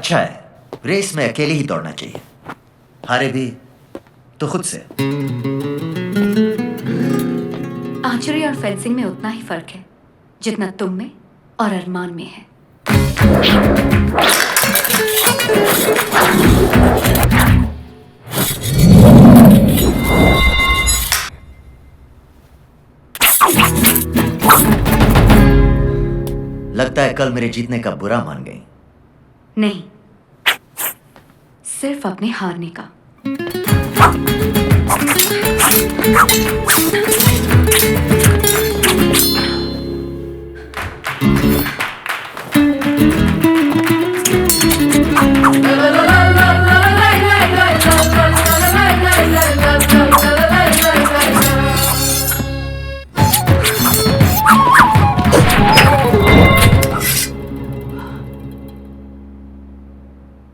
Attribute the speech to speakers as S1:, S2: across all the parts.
S1: अच्छा है, रेस में अकेले ही दौड़ना चाहिए, हारे भी तो खुद से।
S2: आर्चरी और फेंसिंग में उतना ही फर्क है जितना तुम में और अरमान में है।
S1: लगता है कल मेरे जीतने का बुरा मान गई।
S2: नहीं, सिर्फ अपने हारने का।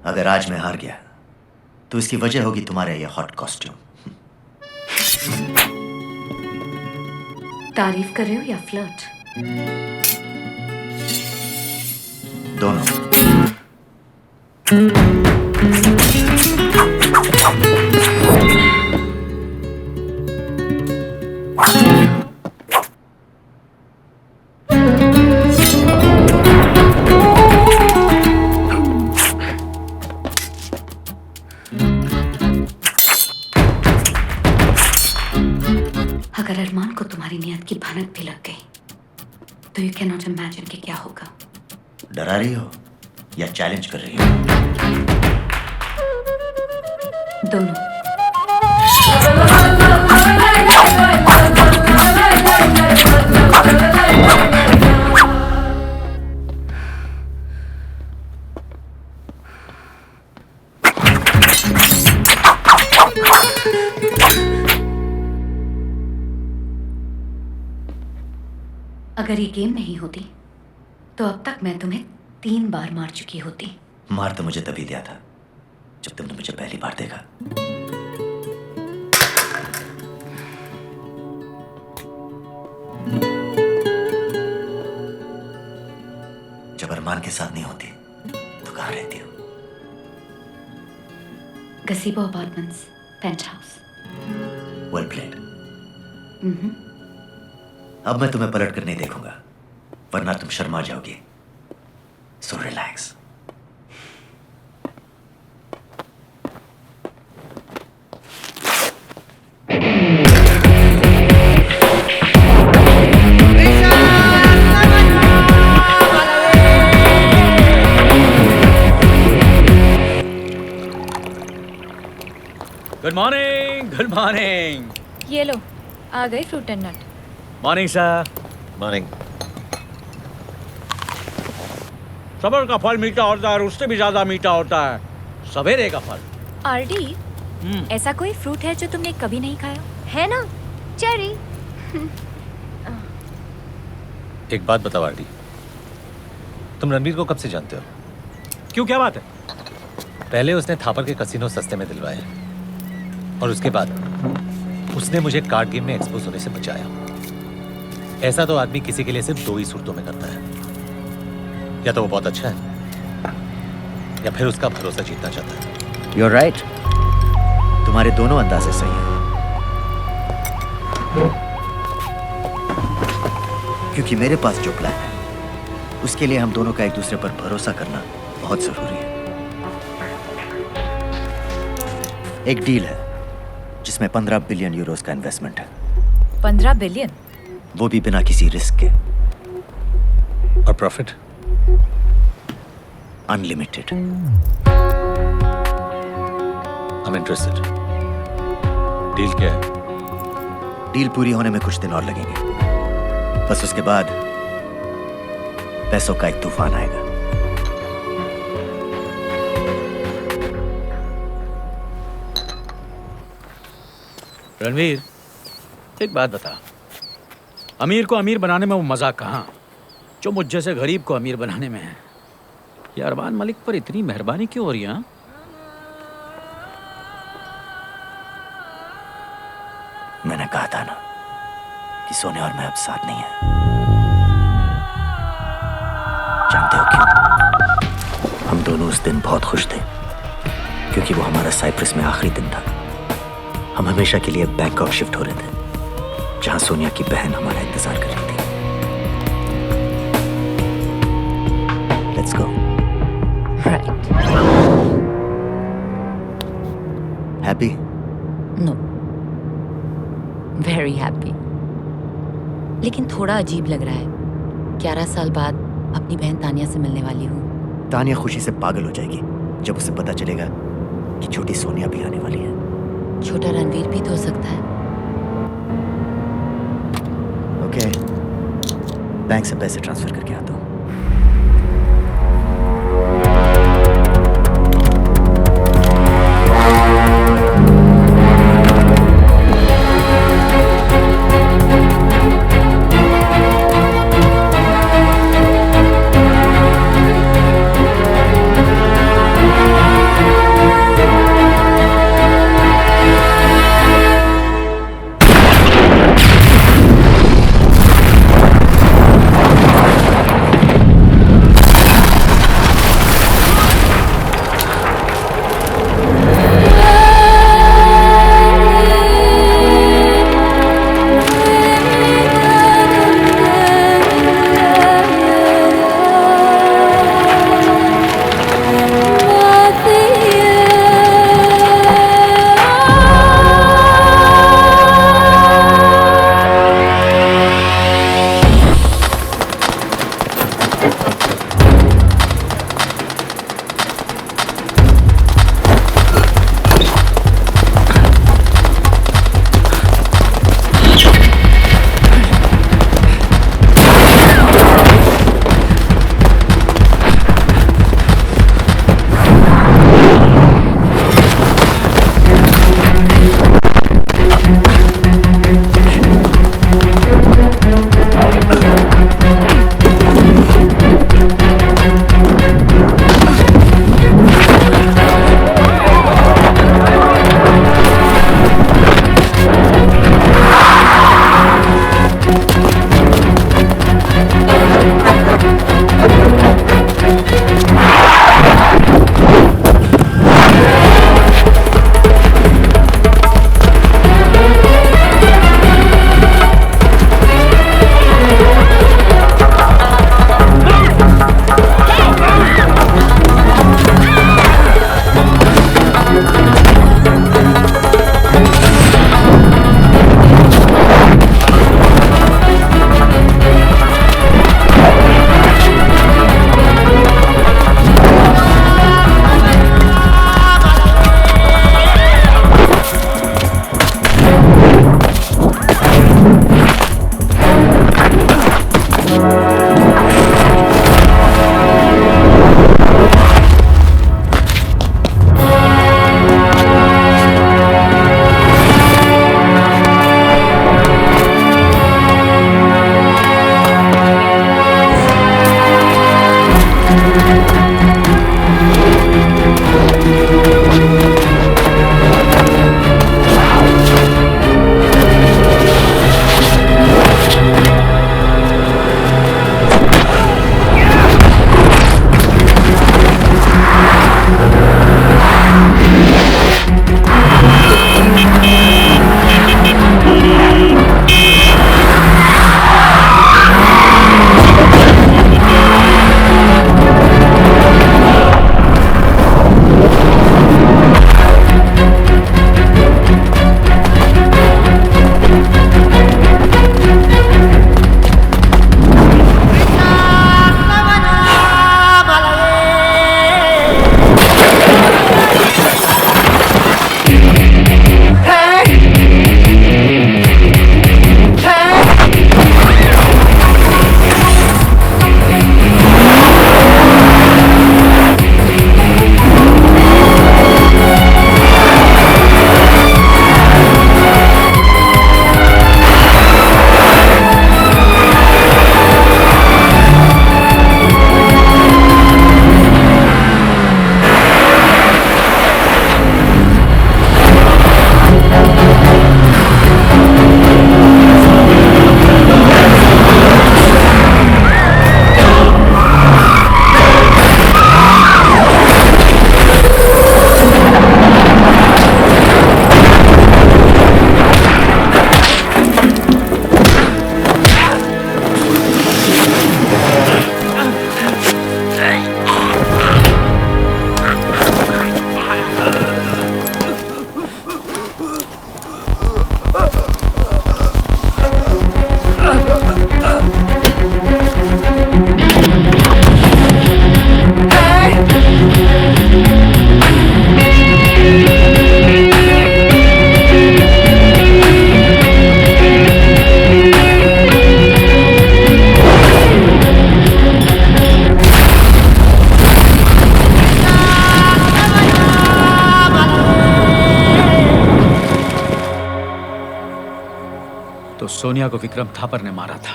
S1: अगर आज मैं हार गया तो इसकी वजह होगी तुम्हारा ये हॉट कॉस्ट्यूम।
S2: तारीफ कर रहे हो या फ्लर्ट?
S1: दोनों।
S2: अगर अरमान को तुम्हारी नियत की भनक भी लग गई तो यू कैन नॉट इमेजिन कि क्या होगा।
S1: डरा रही हो या चैलेंज कर रही हो?
S2: दोनों। अगर ये गेम नहीं होती तो अब तक मैं तुम्हें 3 बार मार चुकी होती।
S1: मार तो मुझे तभी दिया था जब तुमने मुझे पहली बार देखा। जब अरमान के साथ नहीं होती तो कहाँ रहती हो?
S2: Gazebo apartments, paint house.
S1: Well played. अब मैं तुम्हें पलट कर नहीं देखूंगा, वरना तुम शर्मा जाओगी। So relax.
S3: Good morning, good morning.
S4: ये लो, आ गई fruit and nut.
S3: Morning sir.
S1: Morning.
S3: सबर का फल मीठा होता है और उससे भी ज्यादा मीठा होता है सवेरे का फल।
S4: आरडी, ऐसा कोई फ्रूट है जो तुमने कभी नहीं खाया है ना? चेरी।
S5: एक बात बताओ आरडी, तुम रणवीर को कब से जानते हो?
S3: क्यों, क्या बात है?
S5: पहले उसने थापर के कसिनो सस्ते में दिलवाए और उसके बाद उसने मुझे कार्ड गेम में एक्सपोज होने से बचाया। ऐसा तो आदमी किसी के लिए सिर्फ 2 ही सूरतों में करता है, या तो वो बहुत अच्छा है या फिर उसका भरोसा जीतना चाहता है।
S1: You're right. तुम्हारे दोनों अंदाजे सही हैं। क्योंकि मेरे पास जो प्लान है उसके लिए हम दोनों का एक दूसरे पर भरोसा करना बहुत जरूरी है। एक डील है जिसमें 15 बिलियन यूरोस का इन्वेस्टमेंट है।
S4: 15 बिलियन?
S1: वो भी बिना किसी रिस्क के।
S5: और profit?
S1: Unlimited.
S5: I am interested. Deal क्या है?
S1: डील पूरी होने में कुछ दिन और लगेंगे, बस उसके बाद पैसों का एक तूफान आएगा।
S3: रणवीर, एक बात बता, अमीर को अमीर बनाने में वो मजा कहाँ जो मुझ जैसे गरीब को अमीर बनाने में है? ये अरमान मलिक पर इतनी मेहरबानी क्यों हो रही है?
S1: मैंने कहा था ना कि सोने और मैं अब साथ नहीं है। जानते हो क्यों? हम दोनों उस दिन बहुत खुश थे क्योंकि वो हमारा साइप्रस में आखिरी दिन था। हम हमेशा के लिए बैंकॉक शिफ्ट हो रहे थे, जहां सोनिया की बहन हमारा इंतजार कर रही थी। Let's go.
S2: Right.
S1: Happy?
S2: No, very happy. लेकिन थोड़ा अजीब लग रहा है। 11 साल बाद अपनी बहन तानिया से मिलने वाली हूँ।
S1: तानिया खुशी से पागल हो जाएगी जब उसे पता चलेगा कि छोटी सोनिया भी आने वाली है।
S2: छोटा रणवीर भी तो हो सकता है।
S1: ओके, बैंक से पैसे ट्रांसफर करके आता हूँ।
S3: सोनिया को विक्रम थापर ने मारा था।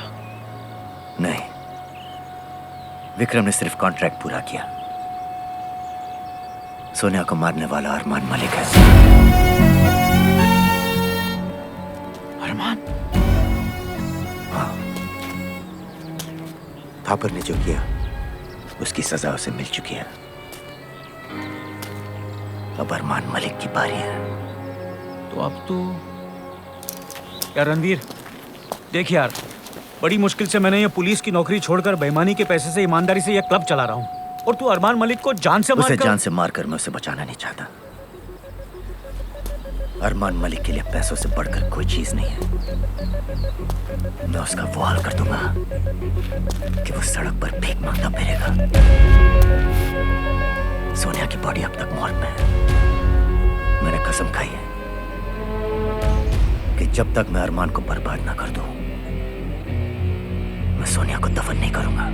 S1: नहीं, विक्रम ने सिर्फ कॉन्ट्रैक्ट पूरा किया। सोनिया को मारने वाला अरमान मलिक है।
S3: अरमान?
S1: हाँ, थापर ने जो किया उसकी सजा उसे मिल चुकी है। अब अरमान मलिक की बारी है।
S3: तो अब तो यार रणवीर, देख यार, बड़ी मुश्किल से मैंने ये पुलिस की नौकरी छोड़कर बेईमानी के पैसे से ईमानदारी से ये क्लब चला रहा हूँ, और तू अरमान मलिक को जान से
S1: उसे
S3: मारकर...
S1: जान से मारकर मैं उसे बचाना नहीं चाहता। अरमान मलिक के लिए पैसों से बढ़कर कोई चीज नहीं है। मैं उसका वो हाल कर दूंगा कि वो सड़क पर भीख मांगता फिरेगा। सोनिया की बॉडी अब तक मॉर्ग में है। मैंने कसम खाई है कि जब तक मैं अरमान को बर्बाद ना कर दूं, मैं सोनिया को दफन नहीं करूंगा।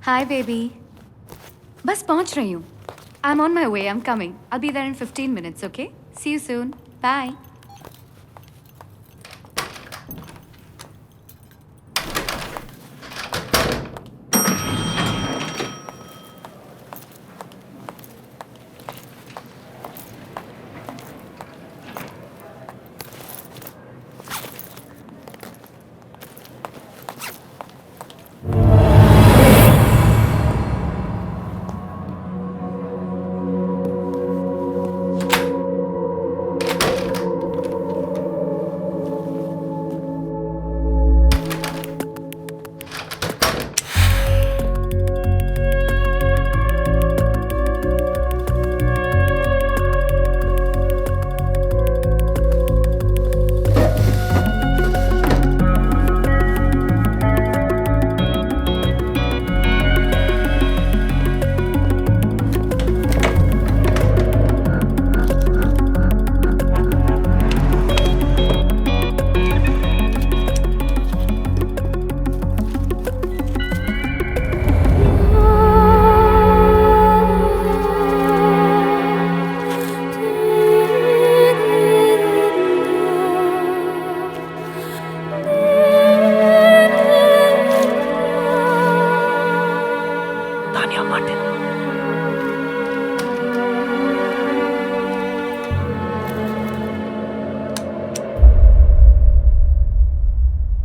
S4: हाय बेबी, बस पहुंच रही हूँ। I am on my way, I am coming. I be there in 15 minutes, okay? See you soon, bye.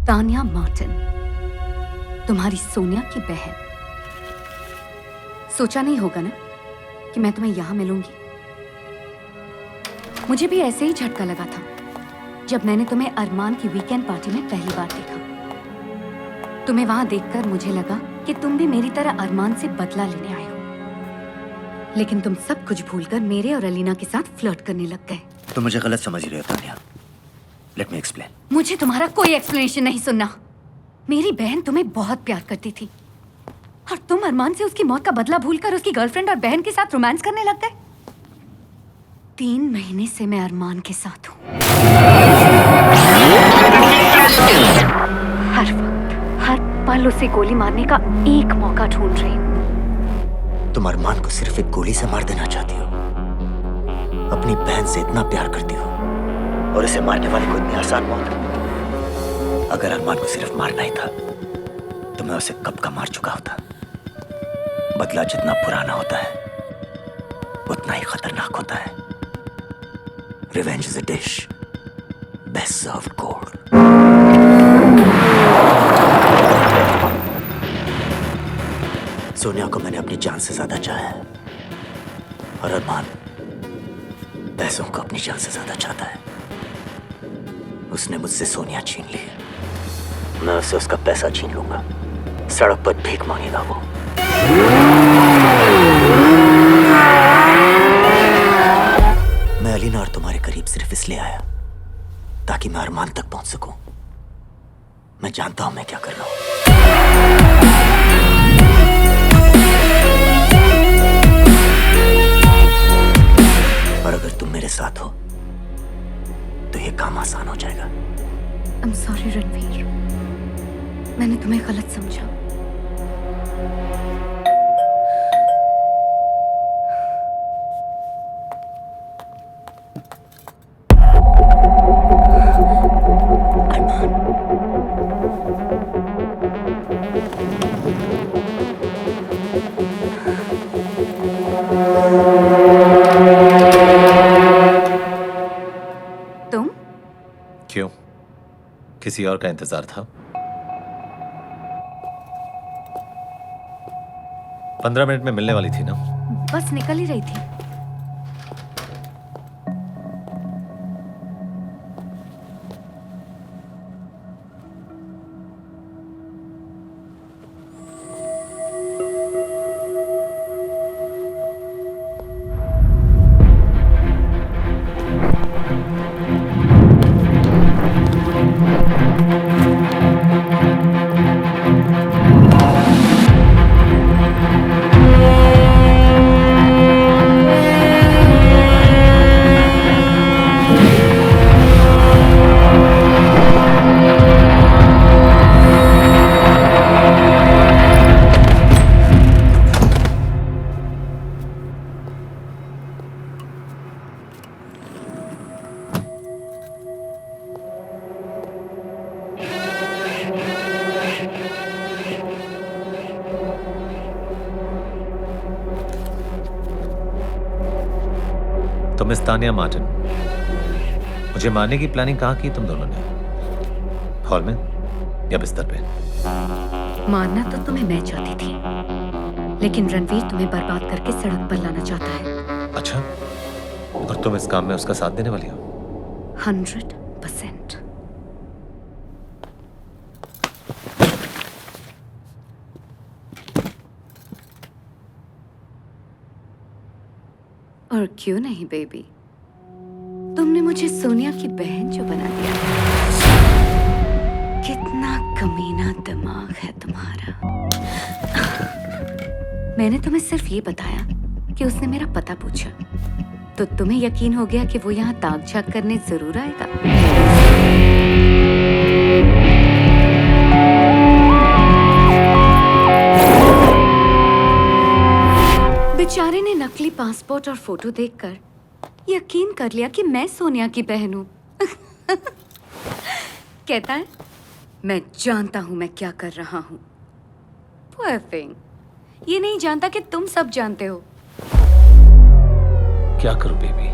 S4: Tanya Martin, तुम्हारी सोनिया की बहन। सोचा नहीं होगा ना कि मैं तुम्हें यहां मिलूंगी। मुझे भी ऐसे ही झटका लगा था जब मैंने तुम्हें अरमान की वीकेंड पार्टी में पहली बार देखा। तुम्हें वहां देखकर मुझे लगा कि तुम भी मेरी तरह अरमान से बदला लेने आए हो, लेकिन तुम सब कुछ भूलकर मेरे और अलीना के साथ फ्लर्ट करने लग गए।
S1: तुम मुझे गलत समझ रहे हो तान्या। Let me explain.
S4: मुझे तुम्हारा कोई एक्सप्लेनेशन नहीं सुनना। मेरी बहन तुम्हें बहुत प्यार करती थी और तुम अरमान से उसकी मौत का बदला भूलकर उसकी गर्लफ्रेंड और बहन के साथ रोमांस करने लग गए। 3 महीने से मैं अरमान के साथ हूँ। हर वक्त, हर पल उसे गोली मारने का एक मौका ढूंढ रही हूँ।
S1: तुम अरमान को सिर्फ एक गोली से मार देना चाहती हो। अपनी बहन से इतना प्यार करती हो और इसे मारने वाले को इतनी आसान मौत। अगर अरमान को सिर्फ मारना ही था तो मैं उसे कब का मार चुका होता। बदला जितना पुराना होता है उतना ही खतरनाक होता है। Revenge is a dish best served cold. Sonia को मैंने अपनी जान से ज्यादा चाहा है और अरमान पैसों को अपनी जान से ज्यादा चाहता है। उसने मुझसे सोनिया छीन ली, मैं उससे उसका पैसा छीन लूंगा। सड़क पर भीख मांगेगा वो। मैं अलीना और तुम्हारे करीब सिर्फ इसलिए आया ताकि मैं अरमान तक पहुंच सकूं। मैं जानता हूं मैं क्या कर रहा हूं। और अगर तुम मेरे साथ हो तो ये काम आसान हो जाएगा।
S4: I'm sorry रणवीर, मैंने तुम्हें गलत समझा।
S5: किसी और का इंतजार था। 15 मिनट में मिलने वाली थी ना?
S4: बस निकल ही रही थी।
S5: तो मिस तानिया मार्टिन, मुझे मारने की प्लानिंग कहाँ की तुम दोनों ने? हॉल में या बिस्तर पे?
S4: मारना तो तुम्हें मैं चाहती थी, लेकिन रणवीर तुम्हें बर्बाद करके सड़क पर लाना चाहता है।
S5: अच्छा, और तुम इस काम में उसका साथ देने वाली हो?
S4: 100%। और क्यों नहीं बेबी, तुमने मुझे सोनिया की बहन जो बना दिया। कितना कमीना दिमाग है तुम्हारा। मैंने तुम्हें सिर्फ ये बताया कि उसने मेरा पता पूछा, तो तुम्हें यकीन हो गया कि वो यहाँ ताक झाक करने जरूर आएगा। बेचारे ने नकली पासपोर्ट और फोटो देखकर यकीन कर लिया कि मैं सोनिया की बहन हूं। कहता है मैं जानता हूं मैं क्या कर रहा हूं। Poor thing, ये नहीं जानता कि तुम सब जानते हो।
S5: क्या करूं बेबी,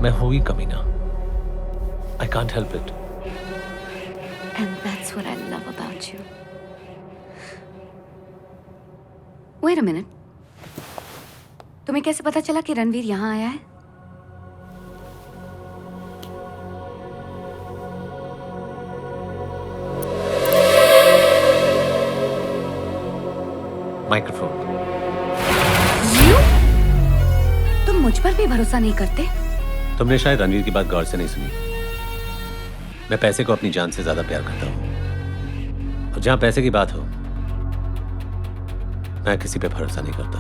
S5: मैं हूं ही कमीना। I can't help it.
S4: And that's what I love about you. Wait a minute. तुम्हें कैसे पता चला कि रणवीर यहाँ आया है?
S5: माइक्रोफोन।
S4: तुम मुझ पर भी भरोसा नहीं करते?
S5: तुमने शायद रणवीर की बात गौर से नहीं सुनी। मैं पैसे को अपनी जान से ज्यादा प्यार करता हूं, और जहां पैसे की बात हो, मैं किसी पे भरोसा नहीं करता।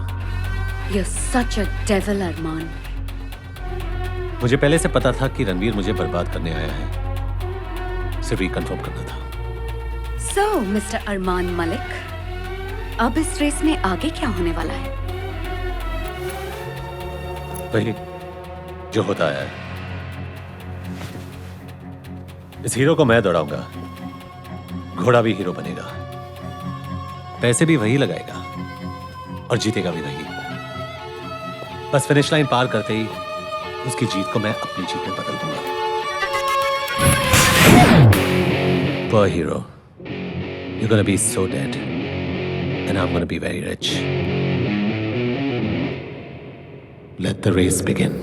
S4: You're such a devil, अरमान।
S5: मुझे पहले से पता था कि रणवीर मुझे बर्बाद करने आया है, सिर्फ रिकन्फर्म करना था।
S4: So, मिस्टर अरमान मलिक, अब इस रेस में आगे क्या होने वाला है?
S5: वही जो होता आया है। इस हीरो को मैं दौड़ाऊंगा, घोड़ा भी हीरो बनेगा, पैसे भी वही लगाएगा और जीतेगा भी वही। बस फिनिश लाइन पार करते ही उसकी जीत को मैं अपनी जीत में बदल दूंगा। Poor hero, you're gonna be so dead, and I'm gonna be very rich. Let the race begin.